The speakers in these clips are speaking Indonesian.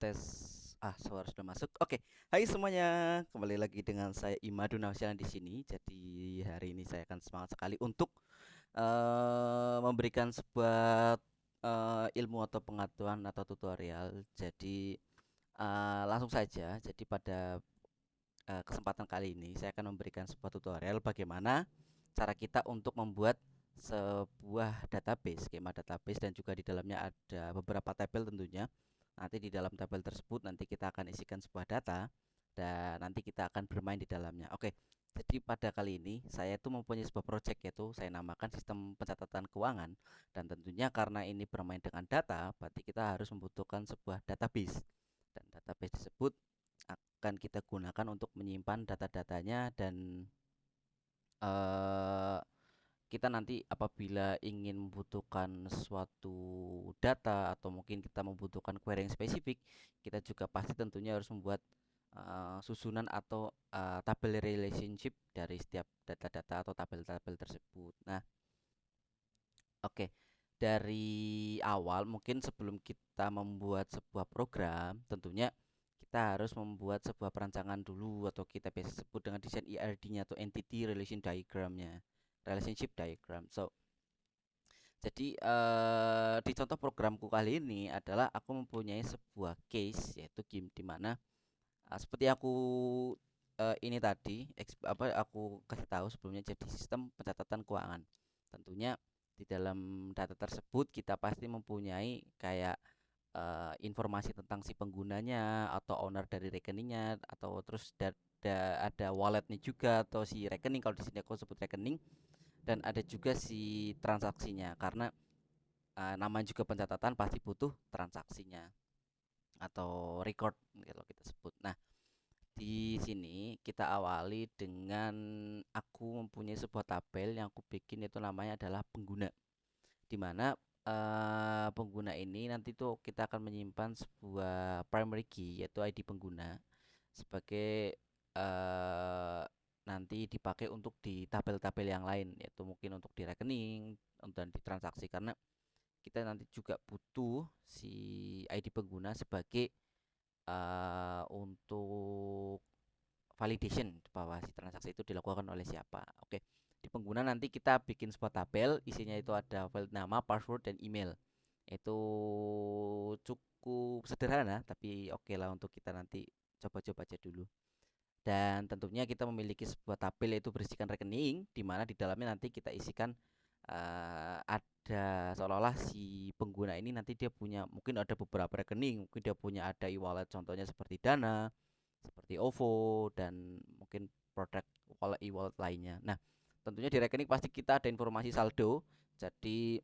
Tes. Suara sudah masuk. Oke. Hai semuanya, kembali lagi dengan saya Imadu Nawsian di sini. Jadi hari ini saya akan semangat sekali untuk memberikan sebuah ilmu atau pengetahuan atau tutorial. Jadi langsung saja. Jadi pada kesempatan kali ini saya akan memberikan sebuah tutorial bagaimana cara kita untuk membuat sebuah database, skema database, dan juga di dalamnya ada beberapa tabel tentunya. Nanti di dalam tabel tersebut nanti kita akan isikan sebuah data dan nanti kita akan bermain di dalamnya. Oke. Jadi pada kali ini saya itu mempunyai sebuah project, yaitu saya namakan sistem pencatatan keuangan, dan tentunya karena ini bermain dengan data, berarti kita harus membutuhkan sebuah database, dan database tersebut akan kita gunakan untuk menyimpan data-datanya. Dan eh, kita nanti apabila ingin membutuhkan suatu data atau mungkin kita membutuhkan query yang spesifik, kita juga pasti tentunya harus membuat susunan atau tabel relationship dari setiap data-data atau tabel-tabel tersebut. Nah, oke. Dari awal mungkin sebelum kita membuat sebuah program, tentunya kita harus membuat sebuah perancangan dulu, atau kita biasa sebut dengan desain ERD-nya atau Entity Relation Diagram-nya, Relationship Diagram. Jadi di contoh programku kali ini adalah aku mempunyai sebuah case, yaitu game di mana seperti aku ini tadi aku kasih tahu sebelumnya, jadi sistem pencatatan keuangan. Tentunya di dalam data tersebut kita pasti mempunyai kayak informasi tentang si penggunanya atau owner dari rekeningnya, atau terus ada walletnya juga atau si rekening, kalau di sini aku sebut rekening, dan ada juga si transaksinya, karena namanya juga pencatatan pasti butuh transaksinya atau record kalau kita sebut. Nah, di sini kita awali dengan aku mempunyai sebuah tabel yang aku bikin, itu namanya adalah pengguna, di mana pengguna ini nanti tuh kita akan menyimpan sebuah primary key, yaitu ID pengguna, sebagai nanti dipakai untuk di tabel-tabel yang lain, yaitu mungkin untuk di rekening dan di transaksi, karena kita nanti juga butuh si ID pengguna sebagai untuk validation bahwa si transaksi itu dilakukan oleh siapa. Oke. Di pengguna nanti kita bikin sebuah tabel, isinya itu ada file nama, password, dan email. Itu cukup sederhana, tapi oke lah untuk kita nanti coba-coba aja dulu. Dan tentunya kita memiliki sebuah tabel, yaitu berisikan rekening, di mana di dalamnya nanti kita isikan ada seolah-olah si pengguna ini nanti dia punya, mungkin ada beberapa rekening, mungkin dia punya ada e-wallet, contohnya seperti Dana, seperti OVO, dan mungkin produk wallet e-wallet lainnya. Nah, tentunya di rekening pasti kita ada informasi saldo. Jadi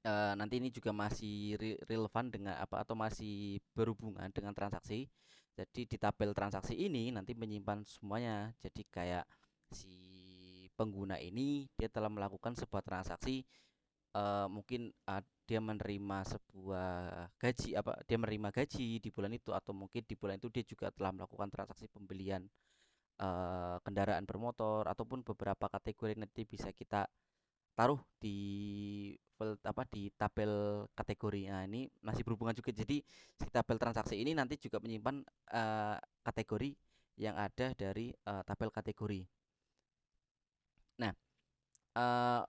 nanti ini juga masih relevan dengan apa, atau masih berhubungan dengan transaksi. Jadi di tabel transaksi ini nanti menyimpan semuanya. Jadi kayak si pengguna ini dia telah melakukan sebuah transaksi, mungkin dia menerima sebuah gaji, dia menerima gaji di bulan itu, atau mungkin di bulan itu dia juga telah melakukan transaksi pembelian kendaraan bermotor, ataupun beberapa kategori nanti bisa kita taruh di tabel kategori. Nah, ini masih berhubungan juga. Jadi si tabel transaksi ini nanti juga menyimpan kategori yang ada dari tabel kategori. Nah,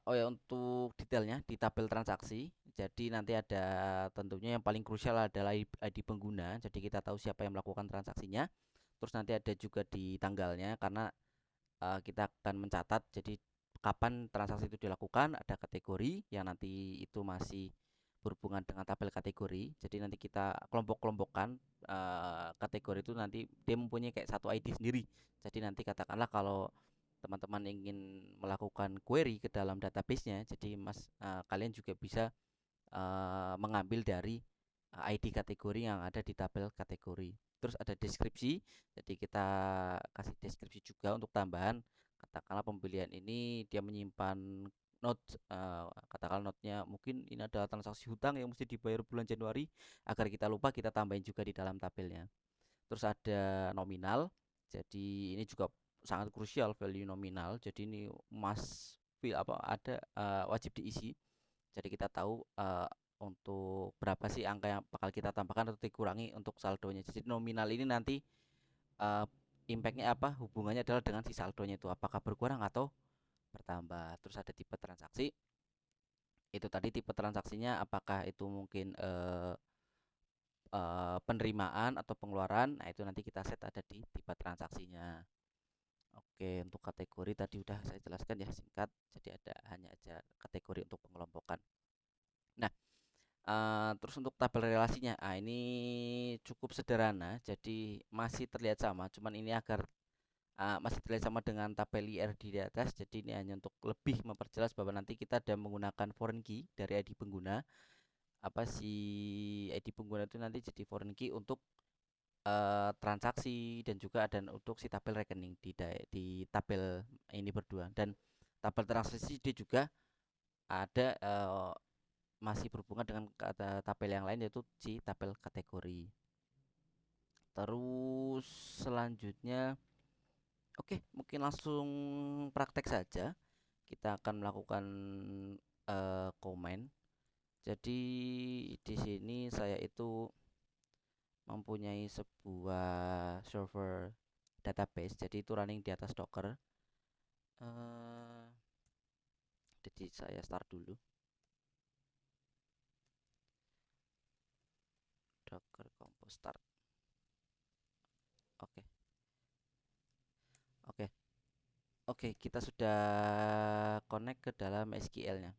oh ya, untuk detailnya di tabel transaksi, jadi nanti ada tentunya yang paling krusial adalah ID pengguna. Jadi kita tahu siapa yang melakukan transaksinya. Terus nanti ada juga di tanggalnya, karena kita akan mencatat jadi kapan transaksi itu dilakukan. Ada kategori yang nanti itu masih berhubungan dengan tabel kategori. Jadi nanti kita kelompok-kelompokkan kategori itu, nanti dia mempunyai kayak satu ID sendiri. Jadi nanti katakanlah kalau teman-teman ingin melakukan query ke dalam database-nya, jadi kalian juga bisa mengambil dari ID kategori yang ada di tabel kategori. Terus ada deskripsi, jadi kita kasih deskripsi juga untuk tambahan. Katakanlah pembelian ini dia menyimpan note, katakanlah note-nya mungkin ini adalah transaksi hutang yang mesti dibayar bulan Januari, agar kita lupa kita tambahin juga di dalam tabelnya. Terus ada nominal, jadi ini juga sangat krusial, value nominal. Jadi ini ada wajib diisi. Jadi kita tahu untuk berapa sih angka yang bakal kita tambahkan atau dikurangi untuk saldonya. Jadi nominal ini nanti uh, impactnya apa, hubungannya adalah dengan si saldonya itu apakah berkurang atau bertambah. Terus ada tipe transaksi, itu tadi tipe transaksinya apakah itu mungkin penerimaan atau pengeluaran. Nah itu nanti kita set ada di tipe transaksinya. Oke, untuk kategori tadi udah saya jelaskan ya singkat, jadi ada hanya aja kategori untuk pengelompokan. Nah, terus untuk tabel relasinya, ini cukup sederhana, jadi masih terlihat sama, cuman ini agar masih terlihat sama dengan tabel IR di atas. Jadi ini hanya untuk lebih memperjelas bahwa nanti kita ada menggunakan foreign key dari ID pengguna. Apa si ID pengguna itu nanti jadi foreign key untuk transaksi dan juga ada untuk si tabel rekening di tabel ini berdua. Dan tabel transaksi dia juga ada masih berhubungan dengan tabel yang lain, yaitu si tabel kategori. Terus selanjutnya, oke, mungkin langsung praktek saja. Kita akan melakukan komen. Jadi di sini saya itu mempunyai sebuah server database, jadi itu running di atas Docker. Jadi saya start dulu. Docker compose start. Oke. Oke. Oke, kita sudah connect ke dalam SQL-nya.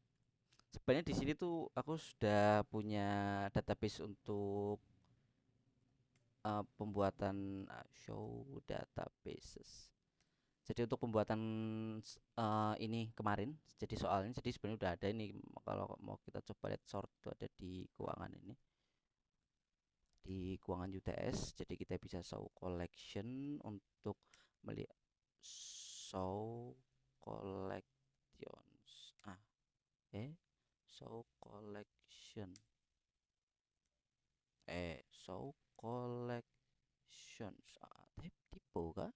Sebenarnya di sini tuh aku sudah punya database untuk pembuatan show databases. Jadi untuk pembuatan ini kemarin, jadi soalnya jadi sebenarnya udah ada ini. Kalau mau kita coba lihat sort itu ada di keuangan ini, di keuangan UTS. Jadi kita bisa show collection untuk melihat show collections. Show collection. Show collections. Tipe kah?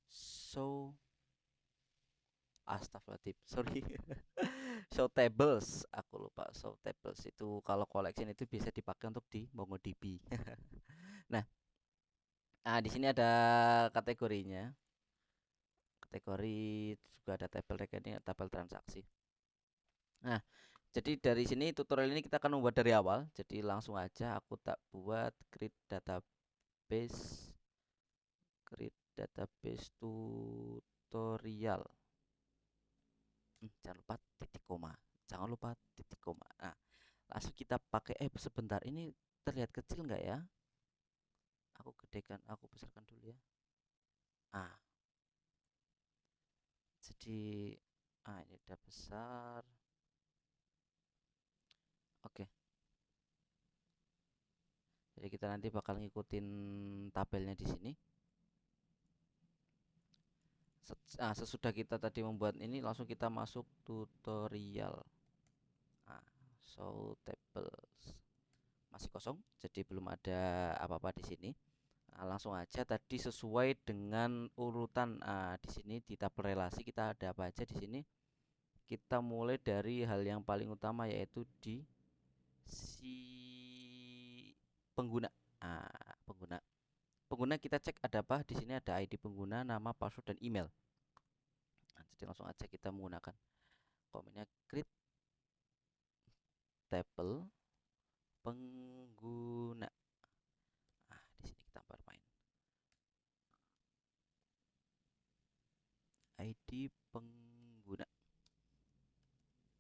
Show Astagfirullahaladzim, sorry. Show tables, aku lupa. Show tables itu kalau collection itu bisa dipakai untuk di MongoDB. Nah, di sini ada kategorinya. Kategori juga ada tabel rekening, tabel transaksi. Nah, jadi dari sini tutorial ini kita akan membuat dari awal. Jadi langsung aja aku tak buat create database tutorial. Jangan lupa titik koma. Jangan lupa titik koma. Nah, langsung kita pakai. Sebentar, ini terlihat kecil nggak ya? Aku gedekan, aku besarkan dulu ya. Jadi ini udah besar. Oke. Jadi kita nanti bakal ngikutin tabelnya di sini. Sesudah kita tadi membuat ini, langsung kita masuk tutorial. Show tables masih kosong, jadi belum ada apa-apa di sini. Langsung aja tadi sesuai dengan urutan. Di sini di tabel relasi kita ada apa aja di sini. Kita mulai dari hal yang paling utama, yaitu di si pengguna. Pengguna kita cek ada apa di sini, ada ID pengguna, nama, password, dan email. Jadi langsung aja kita menggunakan komennya create table pengguna. Di sini kita bermain ID pengguna.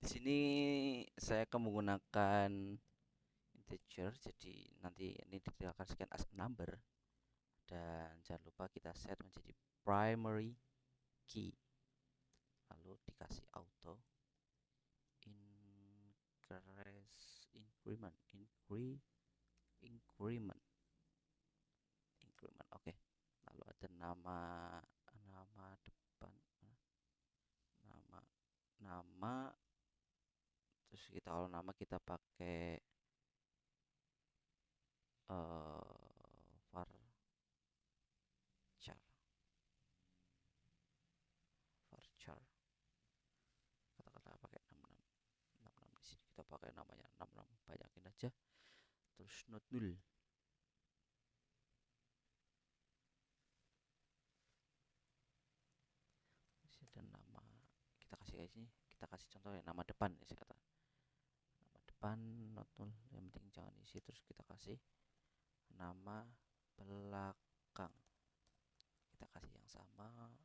Di sini saya akan menggunakan integer, jadi nanti ini dideklarasikan as number, dan jangan lupa kita set menjadi primary key, lalu dikasih auto increment. Oke. Lalu ada nama depan, nama terus kita, kalau nama kita pakai varchar, kata-kata pakai 66 di sini kita pakai namanya 66, banyakin aja. Terus not null, dan nama kita kasih kayak sini, kita kasih contohnya nama depan ya, saya kata nama depan not null, yang penting jangan isi. Terus kita kasih nama belakang, kita kasih yang sama,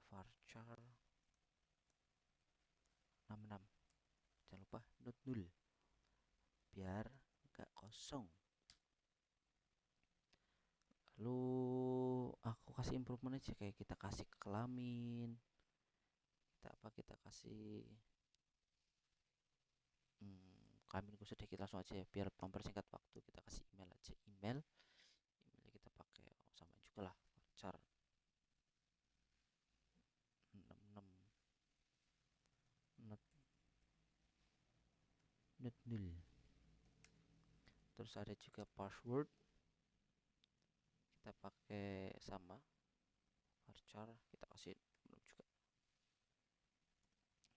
varchar 66, jangan lupa not null biar nggak kosong. Lalu aku kasih improvement aja, kayak kita kasih kelamin, kita kasih kelamin gue sedikit, langsung aja ya biar mempersingkat waktu. Kita kasih email aja, emailnya kita pakai sama juga lah, varchar 66 not null. Terus ada juga password, kita pakai sama varchar, kita kasih belum juga,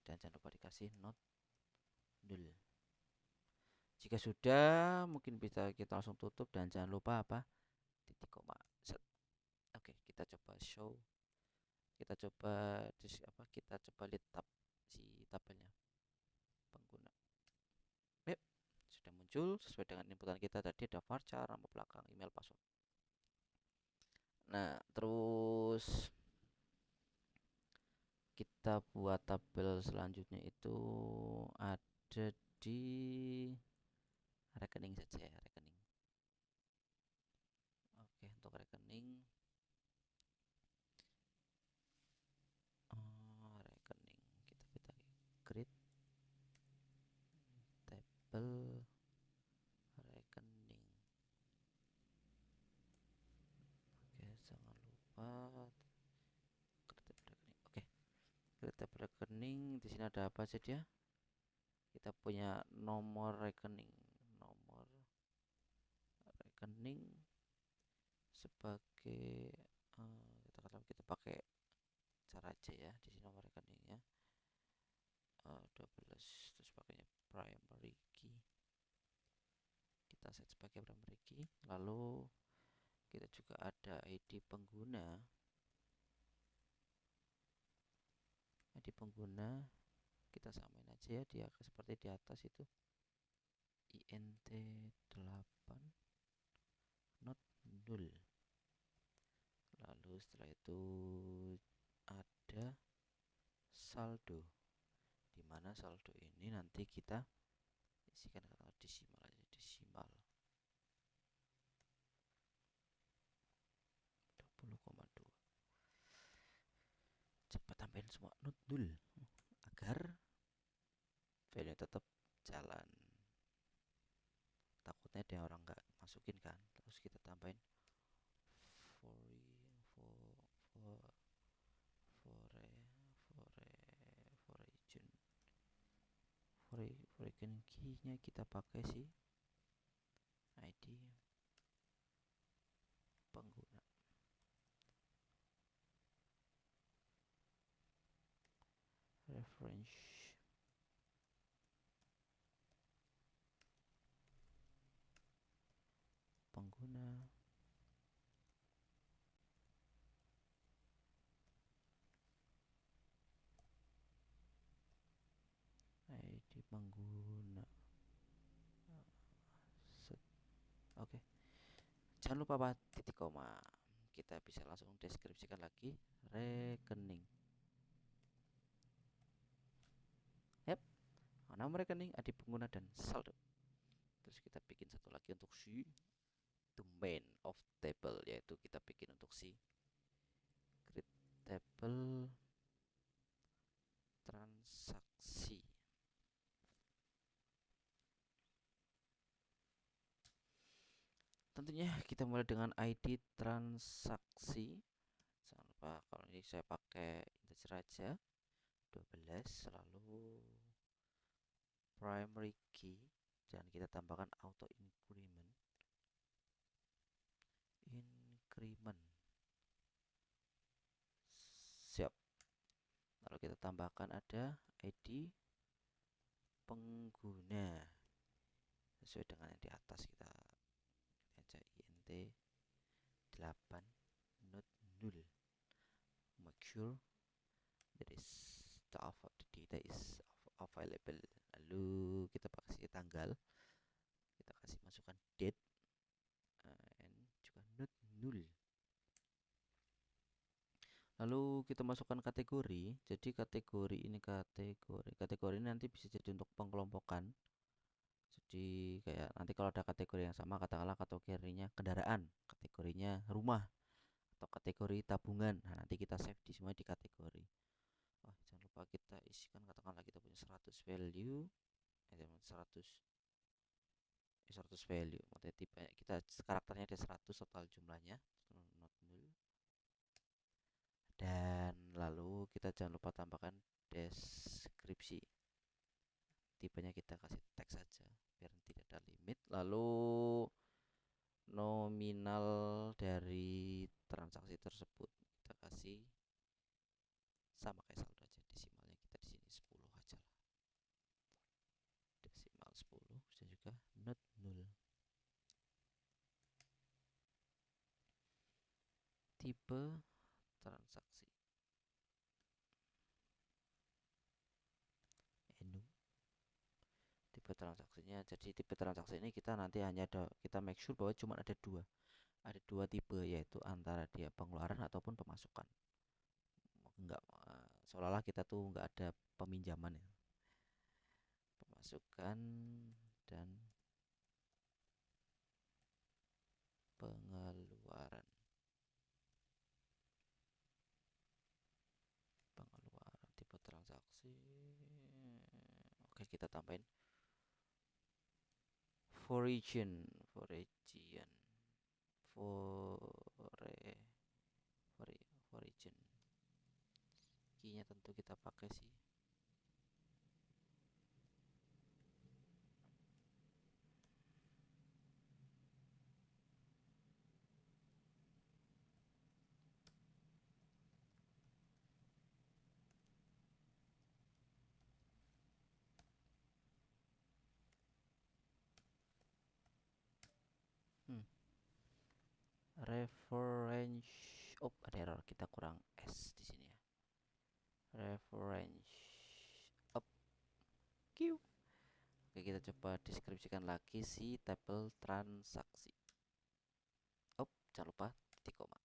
dan jangan lupa dikasih not null. Jika sudah, mungkin bisa kita langsung tutup, dan jangan lupa apa, titik koma set. Oke, kita coba show, kita coba lihat tab si tabelnya pengguna. Yep, sudah muncul sesuai dengan inputan kita tadi, ada varchar, nama belakang, email, password. Nah, terus kita buat tabel selanjutnya itu ada di rekening saja ya, rekening. Oke, untuk rekening, rekening kita create tabel rekening. Oke, jangan lupa create rekening. Oke, create tabel rekening. Di sini ada apa saja? Kita punya nomor rekening sebagai kita pakai cara aja ya. Di sini nomor rekeningnya 12, terus pakainya primary key, kita set sebagai primary key. Lalu kita juga ada ID pengguna, kita samain aja ya, dia seperti di atas itu, int8 not null. Lalu setelah itu ada saldo, dimana saldo ini nanti kita isikan kata desimal aja, desimal 20,2. Cepat tambahin semua not null agar value tetap jalan, takutnya ada orang nggak masukin kan. Terus kita tambahin for region key-nya kita pakai si ID pengguna. Reference pengguna, ID pengguna. Oke, jangan lupa apa, titik koma. Kita bisa langsung deskripsikan lagi rekening. Yap, nama rekening, ID pengguna, dan saldo. Terus kita bikin satu lagi untuk si domain of table, yaitu kita bikin untuk si create table transaksi. Tentunya kita mulai dengan ID transaksi. Jangan lupa kalau ini saya pakai integer aja 12, lalu primary key, dan kita tambahkan auto increment. Siap. Lalu kita tambahkan ada ID pengguna sesuai dengan yang di atas. Kita aja int 8 not null, make sure that is the data is available. Lalu kita kasih tanggal, kita kasih masukkan date and juga not null. Lalu kita masukkan kategori. Jadi kategori ini ini nanti bisa jadi untuk pengelompokan. Jadi kayak nanti kalau ada kategori yang sama, katakanlah kategorinya kendaraan, kategorinya rumah, atau kategori tabungan. Nah, nanti kita save di semua di kategori. Oh, jangan lupa kita isikan, katakanlah kita punya 100 value, 100 value. Maksudnya tipe kita karakternya ada 100 total jumlahnya, not null. Dan lalu kita jangan lupa tambahkan deskripsi. Tipenya kita kasih teks saja biar tidak ada limit. Lalu nominal dari transaksi tersebut kita kasih sama kayak saldo aja, desimalnya kita di sini 10 aja lah. Desimal 10 bisa juga not null. Tipe transaksi tipe transaksinya. Jadi tipe transaksi ini kita nanti hanya kita make sure bahwa cuma ada dua tipe, yaitu antara dia pengeluaran ataupun pemasukan. Enggak, seolah-olah kita tuh enggak ada peminjaman ya. Pemasukan dan pengeluaran. Tipe transaksi. Oke, kita tambahin origin key-nya tentu kita pakai sih reference. Oh, ada error, kita kurang S di sini ya. Reference up Q. Oke, kita coba deskripsikan lagi si tabel transaksi. Oh, jangan lupa titik koma.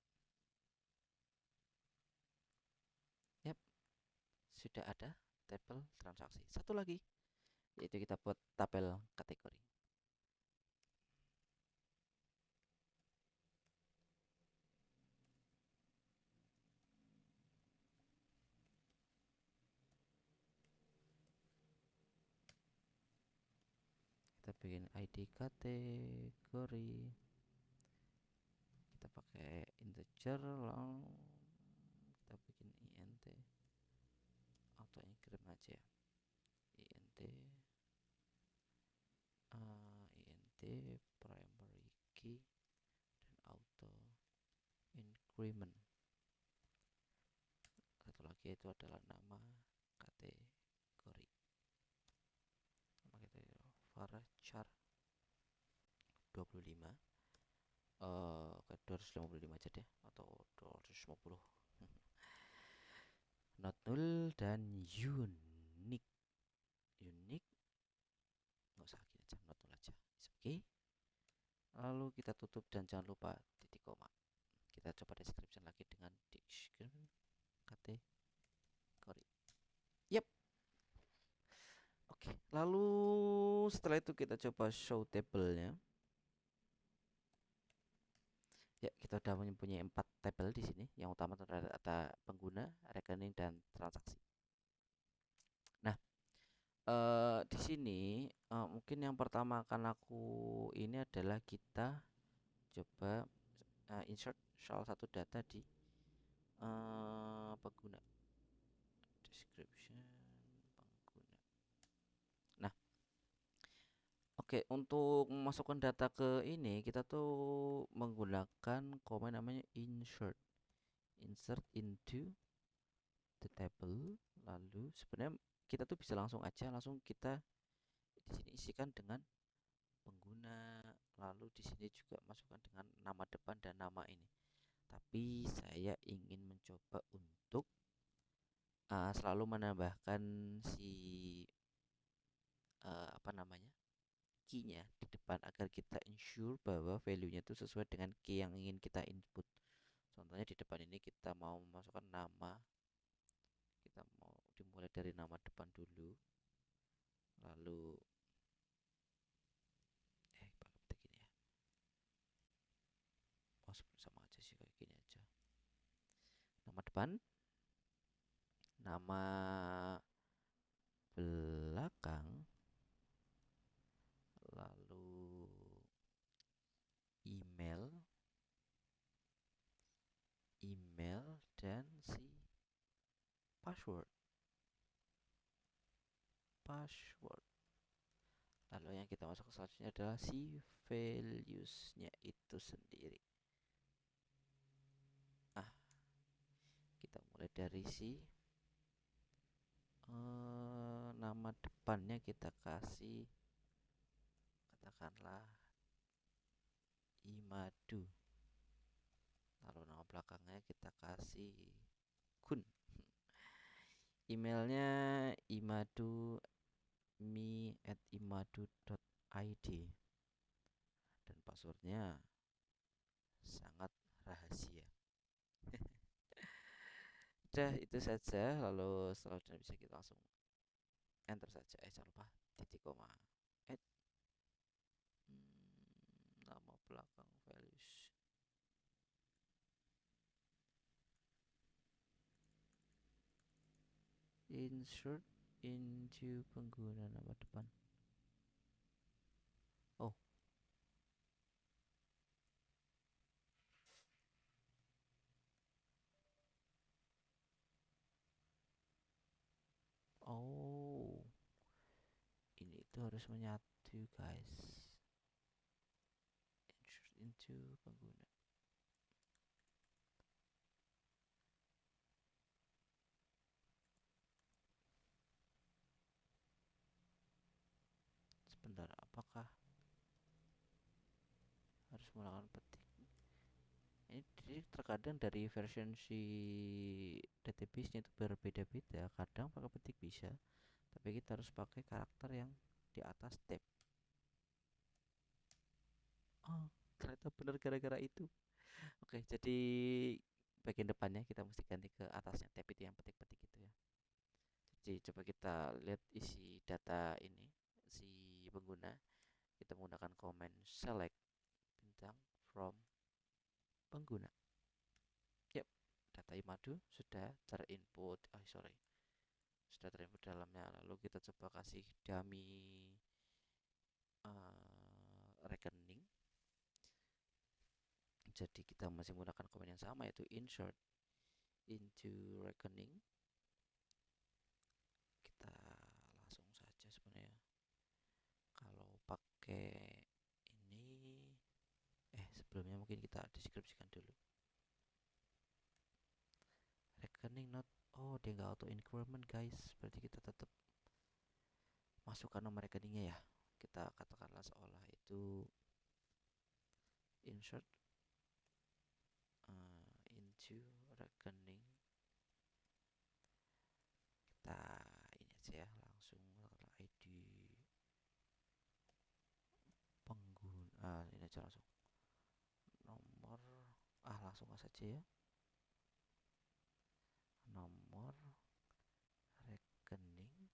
Yap, sudah ada tabel transaksi. Satu lagi, yaitu kita buat tabel kategori. Kita bikin ID kategori, kita pakai integer, long, kita bikin int auto increment aja ya, int primary key dan auto increment. Satu lagi itu adalah nama kategori, nama kita varchar 25, ke 255 aja deh, atau 250. Not null dan unique nggak usah gini aja, not null aja, oke. Lalu kita tutup dan jangan lupa titik koma. Kita coba description lagi dengan description kategori. Yep. Oke, lalu setelah itu kita coba show tabelnya. Ya, kita udah mempunyai 4 tabel di sini. Yang utama adalah data pengguna, rekening, dan transaksi. Nah, di sini mungkin yang pertama akan aku ini adalah kita coba insert salah satu data di pengguna, description pengguna. Nah, oke, untuk memasukkan data ke ini kita tuh menggunakan command namanya insert into the table. Lalu sebenarnya kita tuh bisa langsung kita di sini isikan dengan pengguna, lalu di sini juga masukkan dengan nama depan dan nama ini. Tapi saya ingin mencoba untuk selalu menambahkan si apa namanya, key-nya di depan agar kita ensure bahwa value-nya itu sesuai dengan key yang ingin kita input. Contohnya di depan ini kita mau memasukkan nama, kita mau dimulai dari nama depan dulu, lalu pakai petik ini ya. Oh, sama aja sih, kayak gini aja. Nama depan, nama belakang, lalu email dan si password. Lalu yang kita masuk ke selanjutnya adalah si values-nya itu sendiri. Kita mulai dari si nama depannya kita kasih katakanlah Imadu, lalu nama belakangnya kita kasih Kun. Emailnya imadu@imadu.id dan passwordnya sangat rahasia. Udah itu saja, lalu setelah bisa kita langsung enter saja. Jangan lupa titik koma nama belakang values. Insert into pengguna nama depan. Ini itu harus menyatu guys. Insert into pengguna. Sebentar, apakah harus menggunakan petik? Ini terkadang dari version si database-nya itu berbeda-beda. Kadang pakai petik bisa, tapi kita harus pakai karakter yang di atas tab. Oh, ternyata benar gara-gara itu. Oke, jadi bagian depannya kita mesti ganti ke atasnya tab itu yang petik-petik itu ya. Jadi coba kita lihat isi data ini si pengguna. Kita menggunakan command select bintang from pengguna. Yap, data Imadu sudah terinput. Sudah terinput dalamnya. Lalu kita coba kasih dummy rekening. Jadi kita masih menggunakan command yang sama, yaitu insert into rekening. Kita langsung saja sebenarnya. Kalau pakai ini, sebelumnya mungkin kita deskripsikan dulu. Rekening not, dia nggak auto increment guys, berarti kita tetap masukkan nomor rekeningnya ya. Kita katakanlah seolah itu insert into rekening. Kita ini aja ya, langsung ID pengguna, ini aja langsung nomor, langsung saja ya, nomor rekening,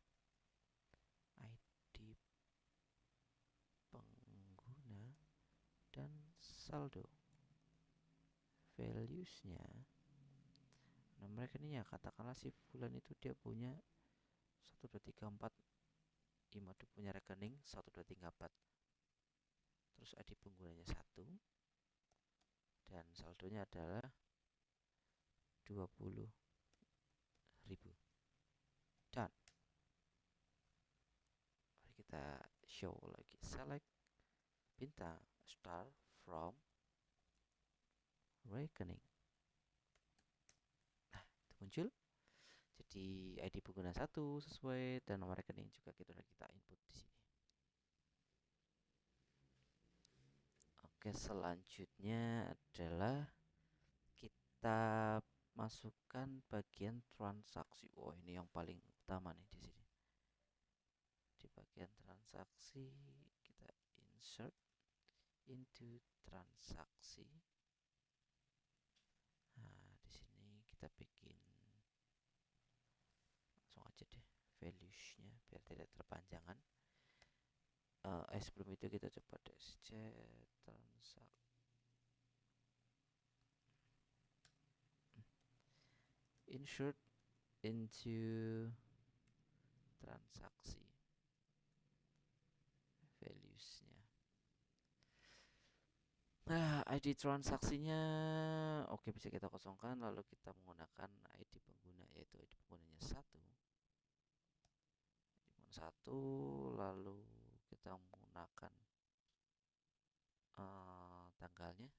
ID pengguna, dan saldo. Values-nya nomor rekeningnya, katakanlah si Fulan itu dia punya 1 2 3 4, Imadu punya rekening 1 2 3 4, terus ID penggunanya 1 dan saldonya adalah 20.000. Dan mari kita show lagi, select bintang start from rekening. Nah, itu muncul. Jadi ID pengguna 1 sesuai dan nomor rekening juga kita input di sini. Oke, selanjutnya adalah kita masukkan bagian transaksi. Oh, ini yang paling utama nih di sini. Di bagian transaksi kita insert into transaksi. Nah, di sini kita bikin langsung aja deh values-nya biar tidak terpanjangan. Sebelum itu kita coba DSC transaksi insert into transaksi values-nya. Nah, ID transaksinya oke, bisa kita kosongkan, lalu kita menggunakan ID pengguna, yaitu ID penggunanya 1, lalu kita menggunakan tanggalnya,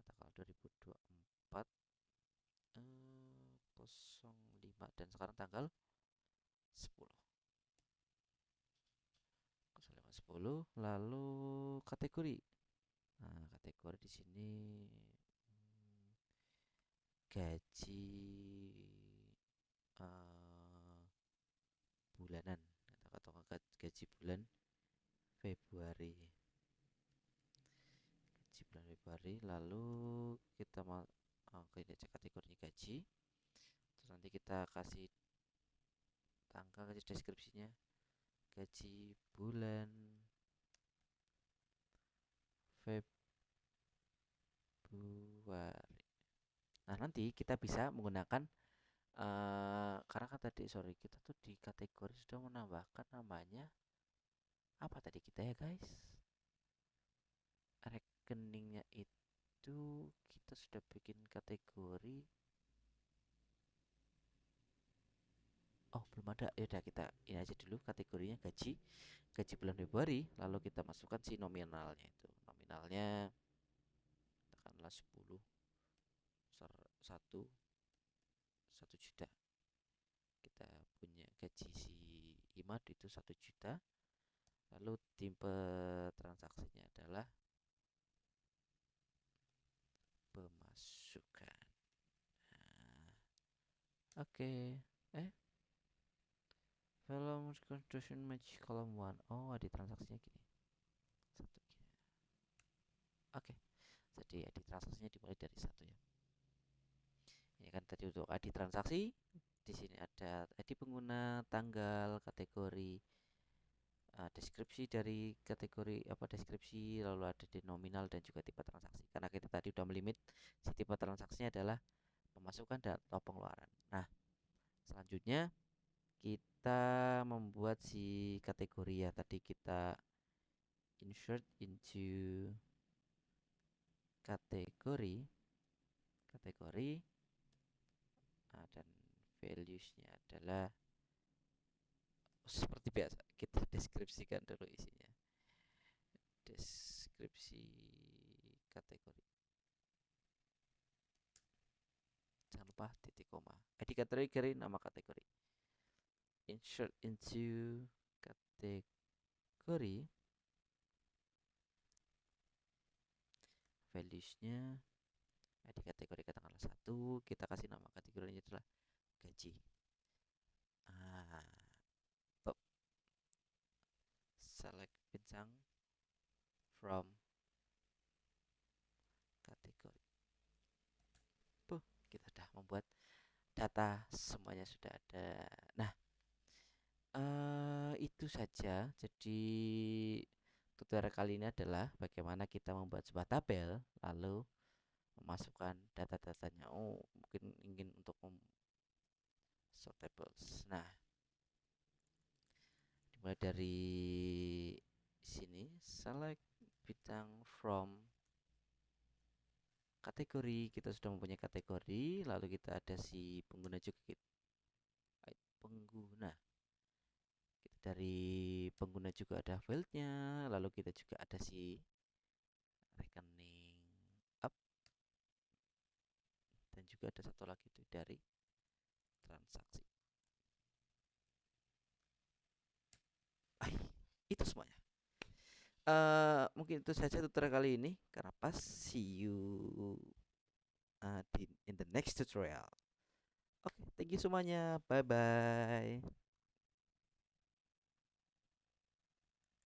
tanggal 2024 05, dan sekarang tanggal 10 10, lalu kategori. Nah, kategori di sini gaji bulanan atau gaji bulan Februari. Lalu kita mau cek kategorinya gaji. Terus nanti kita kasih tanggal, kasih deskripsinya gaji bulan Februari. Nah, nanti kita bisa menggunakan karena kan tadi kita tuh di kategori sudah menambahkan namanya apa tadi kita ya guys, rekeningnya itu kita sudah bikin kategori. Oh, belum ada. Ya udah, kita ini aja dulu kategorinya gaji bulan Februari, lalu kita masukkan si nominalnya. Itu nominalnya katakanlah 10 1 juta. Kita punya gaji si Imad itu 1 juta. Lalu tipe transaksinya adalah pemasukan. Nah, oke. Volume constitution match column 1. Oh, ada transaksinya gini. Oke. Jadi ID transaksinya dimulai dari 1 ya. Ini kan tadi untuk ID transaksi. Di sini ada ID pengguna, tanggal, kategori, deskripsi dari kategori deskripsi, lalu ada di nominal dan juga tipe transaksi. Karena kita tadi sudah melimit si tipe transaksinya adalah pemasukan dan atau pengeluaran. Nah, selanjutnya kita membuat si kategori ya. Tadi kita insert into kategori dan values-nya adalah seperti biasa, kita deskripsikan dulu isinya. Deskripsi kategori, jangan lupa titik koma. ID kategori, nama kategori. Insert into kategori, values-nya ID kategori katakanlah 1, kita kasih nama kategorinya adalah gaji. Select bintang from kategori. Kita sudah membuat data, semuanya sudah ada. Nah, itu saja. Jadi tutorial kali ini adalah bagaimana kita membuat sebuah tabel lalu memasukkan data-datanya. Oh, mungkin ingin untuk sort tables. Nah, dimulai dari sini, select bintang from kategori. Kita sudah mempunyai kategori, lalu kita ada si pengguna juga. Dari pengguna juga ada fieldnya, lalu kita juga ada si rekening up, dan juga ada satu lagi itu dari transaksi. Itu semuanya. Mungkin itu saja tutorial kali ini. Karapas, see you in the next tutorial. Oke, thank you semuanya. Bye bye.